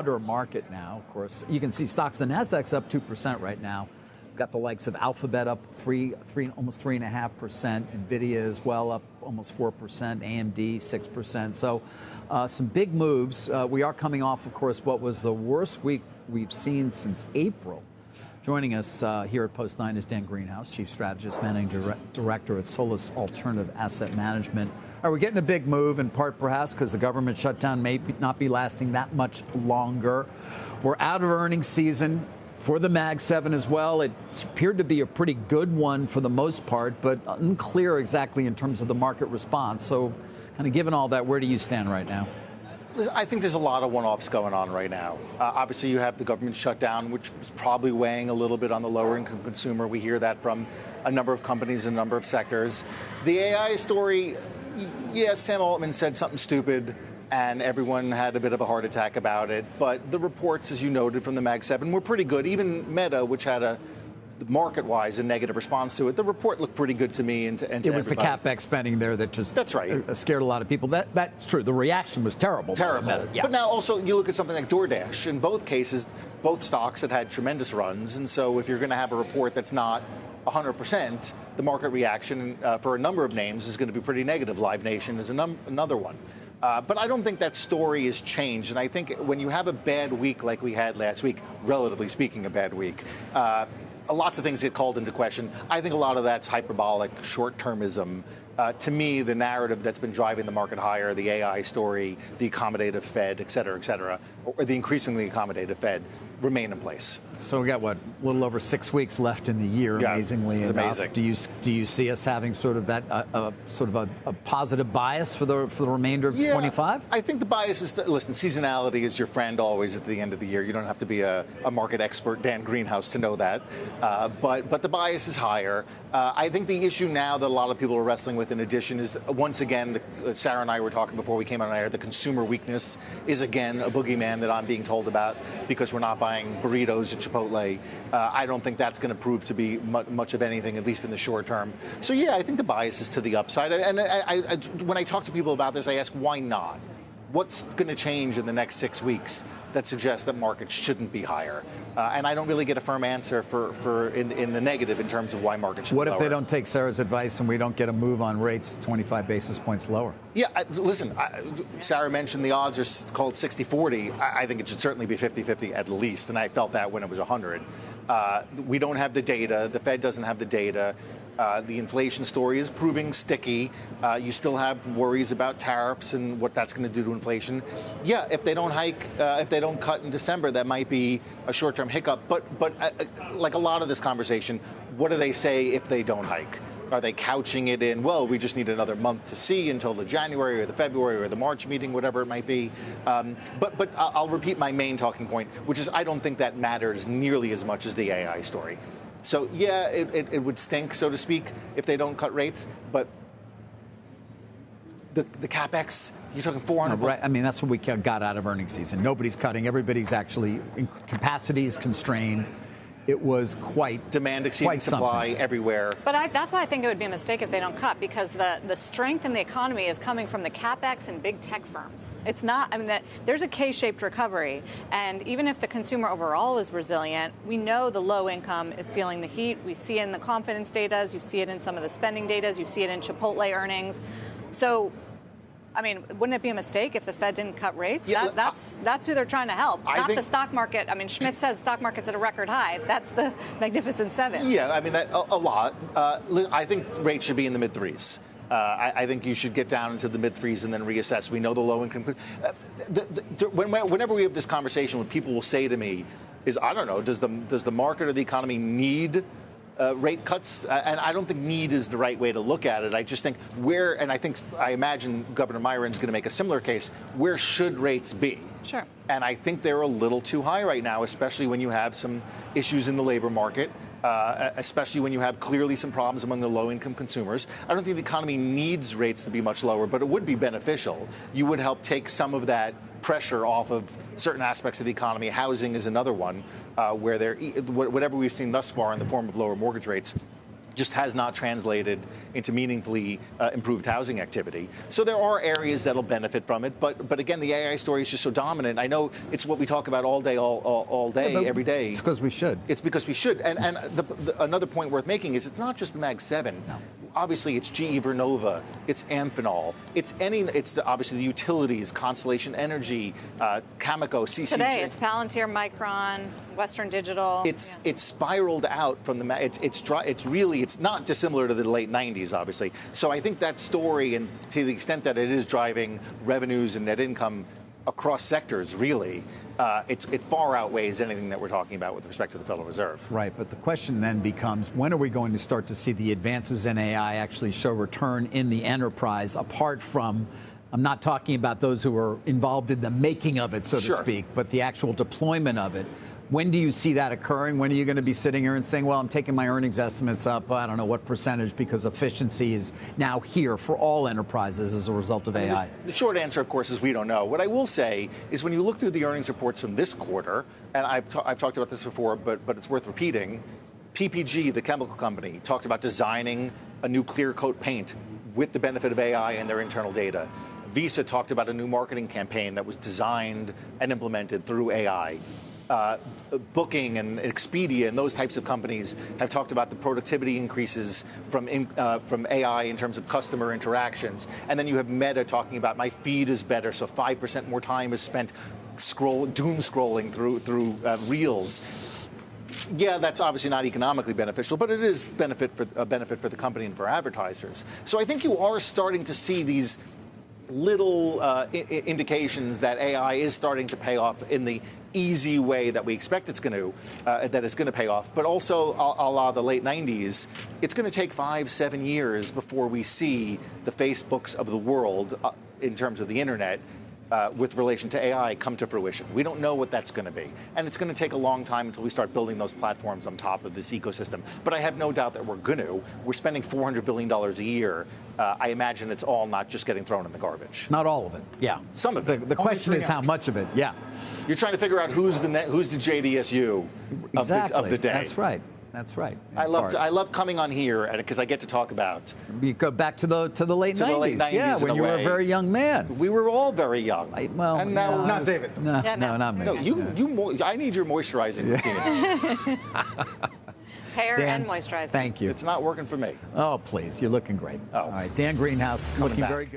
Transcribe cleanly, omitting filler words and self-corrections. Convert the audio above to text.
broader market now, of course. You can see stocks, the Nasdaq's up 2% right now. We've got the likes of Alphabet up almost 3.5%. Nvidia as well up almost 4%. AMD 6%. So some big moves. We are coming off, of course, what was the worst week we've seen since April. Joining us here at Post 9 is Dan Greenhaus, Chief Strategist, Managing Director at Solus Alternative Asset Management. Are we getting a big move, in part perhaps because the government shutdown may not be lasting that much longer? We're out of earnings season for the Mag 7 as well. It appeared to be a pretty good one for the most part, but unclear exactly in terms of the market response. So kind of given all that, where do you stand right now? I think there's a lot of one-offs going on right now. Obviously, you have the government shutdown, which is probably weighing a little bit on the lower-income consumer. We hear that from a number of companies, a number of sectors. The AI story, yeah, Sam Altman said something stupid, and everyone had a bit of a heart attack about it. But the reports, as you noted, from the Mag 7 were pretty good. Even Meta, which had market-wise, a negative response to it. The report looked pretty good to me and to It was everybody. the CapEx spending there that just That's right. Scared a lot of people. That's true. The reaction was terrible. Terrible. Yeah. But now also you look at something like DoorDash. In both cases, both stocks had tremendous runs. And so if you're going to have a report that's not 100%, the market reaction for a number of names is going to be pretty negative. Live Nation is another one. But I don't think that story has changed. And I think when you have a bad week like we had last week, relatively speaking, a bad week, lots of things get called into question. I think a lot of that's hyperbolic short-termism. To me, the narrative that's been driving the market higher, the AI story, the accommodative Fed, et cetera, or the increasingly accommodative Fed, remain in place. So we got, a little over 6 weeks left in the year, yeah, amazingly it's enough. amazing. Do you see us having sort of that a positive bias for the remainder of 25? I think the bias is listen, seasonality is your friend always at the end of the year. You don't have to be a market expert, Dan Greenhaus, to know that. But the bias is higher. I think the issue now that a lot of people are wrestling with, in addition, is once again, Sarah and I were talking before we came on air, the consumer weakness is again a boogeyman that I'm being told about because we're not buying burritos at Chipotle. I don't think that's going to prove to be much of anything, at least in the short term. So, yeah, I think the bias is to the upside. And when I talk to people about this, I ask, why not? What's going to change in the next 6 weeks that suggests that markets shouldn't be higher? And I don't really get a firm answer for in the negative in terms of why markets should be lower. What if they don't take Sarah's advice and we don't get a move on rates 25 basis points lower? Yeah, listen, Sarah mentioned the odds are called 60-40. I think it should certainly be 50-50 at least, and I felt that when it was 100. We don't have the data. The Fed doesn't have the data. The inflation story is proving sticky. You still have worries about tariffs and what that's going to do to inflation. Yeah, if they don't hike, if they don't cut in December, that might be a short-term hiccup. But like a lot of this conversation, what do they say if they don't hike? Are they couching it in, well, we just need another month to see until the January or the February or the March meeting, whatever it might be? But I'll repeat my main talking point, which is I don't think that matters nearly as much as the AI story. So, yeah, it would stink, so to speak, if they don't cut rates. But the CapEx, you're talking 400. Right. I mean, that's what we got out of earnings season. Nobody's cutting. Everybody's actually capacity is constrained. It was quite demand exceeding supply something. Everywhere. But that's why I think it would be a mistake if they don't cut, because the strength in the economy is coming from the capex and big tech firms. It's not. I mean, there's a K-shaped recovery, and even if the consumer overall is resilient, we know the low income is feeling the heat. We see it in the confidence data. You see it in some of the spending data. You see it in Chipotle earnings. So, I mean, wouldn't it be a mistake if the Fed didn't cut rates? Yeah, that's who they're trying to help, not the stock market. I mean, Schmidt says stock market's at a record high. That's the Magnificent Seven. Yeah, I mean, that a lot. I think rates should be in the mid-threes. I think you should get down into the mid-threes and then reassess. We know the low income. Whenever we have this conversation, what people will say to me is, I don't know, does the market or the economy need rate cuts? And I don't think need is the right way to look at it. I just think I imagine Governor Myron's going to make a similar case. Where should rates be? Sure. And I think they're a little too high right now, especially when you have some issues in the labor market, especially when you have clearly some problems among the low-income consumers. I don't think the economy needs rates to be much lower, but it would be beneficial. You would help take some of that pressure off of certain aspects of the economy. Housing is another one where whatever we've seen thus far in the form of lower mortgage rates just has not translated into meaningfully improved housing activity. So there are areas that'll benefit from it, but again, the AI story is just so dominant. I know it's what we talk about all day, all day, every day. It's because we should. It's because we should. And another point worth making is it's not just the Mag 7. No. Obviously, it's GE Vernova, it's Amphenol, it's obviously the utilities, Constellation Energy, Cameco, CCG. Today, it's Palantir, Micron, Western Digital. It's spiraled out from the. It's not dissimilar to the late 90s, obviously. So I think that story, and to the extent that it is driving revenues and net income across sectors, really, it far outweighs anything that we're talking about with respect to the Federal Reserve. Right, but the question then becomes, when are we going to start to see the advances in AI actually show return in the enterprise, apart from, I'm not talking about those who are involved in the making of it, so to speak, but the actual deployment of it. When do you see that occurring? When are you going to be sitting here and saying, well, I'm taking my earnings estimates up, I don't know what percentage, because efficiency is now here for all enterprises as a result of AI? The short answer, of course, is we don't know. What I will say is when you look through the earnings reports from this quarter, and I've talked about this before, but it's worth repeating, PPG, the chemical company, talked about designing a new clear coat paint with the benefit of AI and their internal data. Visa talked about a new marketing campaign that was designed and implemented through AI. Booking and Expedia and those types of companies have talked about the productivity increases from AI in terms of customer interactions. And then you have Meta talking about my feed is better, so 5% more time is spent doom scrolling through Reels. Yeah, that's obviously not economically beneficial, but it is a benefit for the company and for advertisers. So I think you are starting to see these little indications that AI is starting to pay off in the easy way that we expect it's going to pay off. But also, a la the late 90s, it's going to take 5-7 years before we see the Facebooks of the world in terms of the internet with relation to AI come to fruition. We don't know what that's going to be. And it's going to take a long time until we start building those platforms on top of this ecosystem. But I have no doubt that we're going to. We're spending $400 billion a year. I imagine it's all not just getting thrown in the garbage. Not all of it, yeah. Some of it. The question is how much of it, yeah. You're trying to figure out who's the JDSU of the day. That's right. That's right. I love coming on here because I get to talk about. You go back to the late 90s. The late 90s, yeah, when you were a very young man. We were all very young. And now, not David. No, not me. No, I need your moisturizing routine. Hair and moisturizer. Thank you. It's not working for me. Oh, please. You're looking great. Oh. All right. Dan Greenhaus, looking very good.